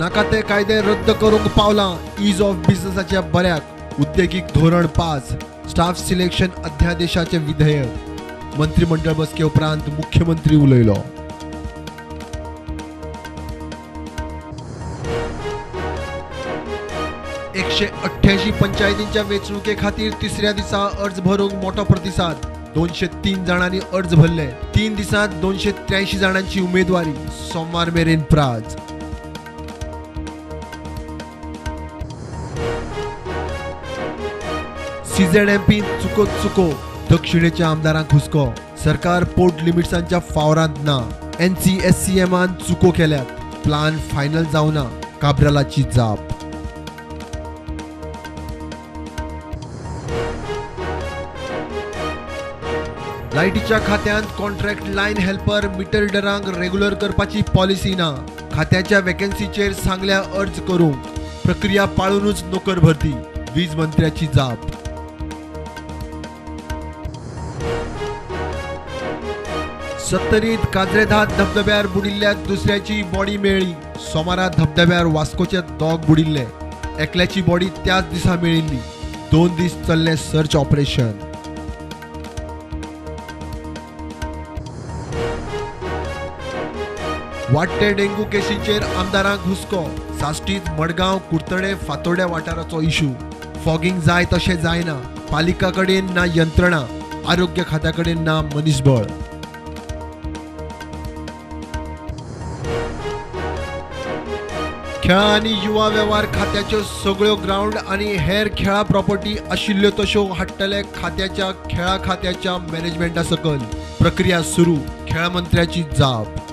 नाका ते कायदे रद्द करूंक पावला ईज ऑफ बिझनेसाच्या बऱ्याक उद्देगीक धोरण पास स्टाफ सिलेक्शन अध्यादेशाचे विधेयक मंत्रिमंडळ बसके उपरांत मुख्यमंत्री उलयलो। एकशे 88 पंचायतींच्या वेंचणुके खातीर तिसऱ्या दिसा अर्ज भरूंक मोठो प्रतिसाद 203 जाणांनी अर्ज भरले। 3 दिसांत 283 जाणांची उमेदवारी सोमवार मेरेन प्राज। CZMP चुको दक्षिणेच्या आमदारांक हुस्को सरकार पोर्ट लिमिट्सांच्या फावरांत ना। NCSCMन चुको केल्यात प्लान फायनल जावना काब्रालाची जाप। लायटीच्या खात्यांत कॉन्ट्रॅक्ट लायन हेल्पर मिटर डरांक रेग्युलर करपाची पॉलिसी ना। खात्याच्या वॅकन्सीचेर सांगल्या अर्ज करूंक प्रक्रिया पाळूनच नोकर भरती वीज मंत्र्याची जाप। सत्तरीत काजरेधात धबधब्यार बुडिल्ल्या दुसऱ्याची बॉडी मेळ्ळी। सोमारा धबधब्यार वास्कोचे दोग बुडिल्ले। एकल्याची बॉडी त्याच दिसा मेळिल्ली। 2 दीस चल्ले सर्च ऑपरेशन। वाडटे डेंगू केसीचेर आमदारांक हुस्को साश्टीत मडगांव कुडतडे फातोड्या वाठाराचो इशू। फॉगिंग जाय तशें जायना। पालिका कडेन ना यंत्रणा आरोग्य खात्या कडेन ना मनीसबळ। खेळा आनी युवा वेव्हार खात्याच्यो सगळ्यो ग्राउंड आनी हेर खेळा प्रॉपर्टी आशिल्ल्यो तश्यो हाडटले खात्याच्या खेळा खात्याच्या मॅनेजमेंटा सकल। प्रक्रिया सुरू खेळा मंत्र्याची जाप।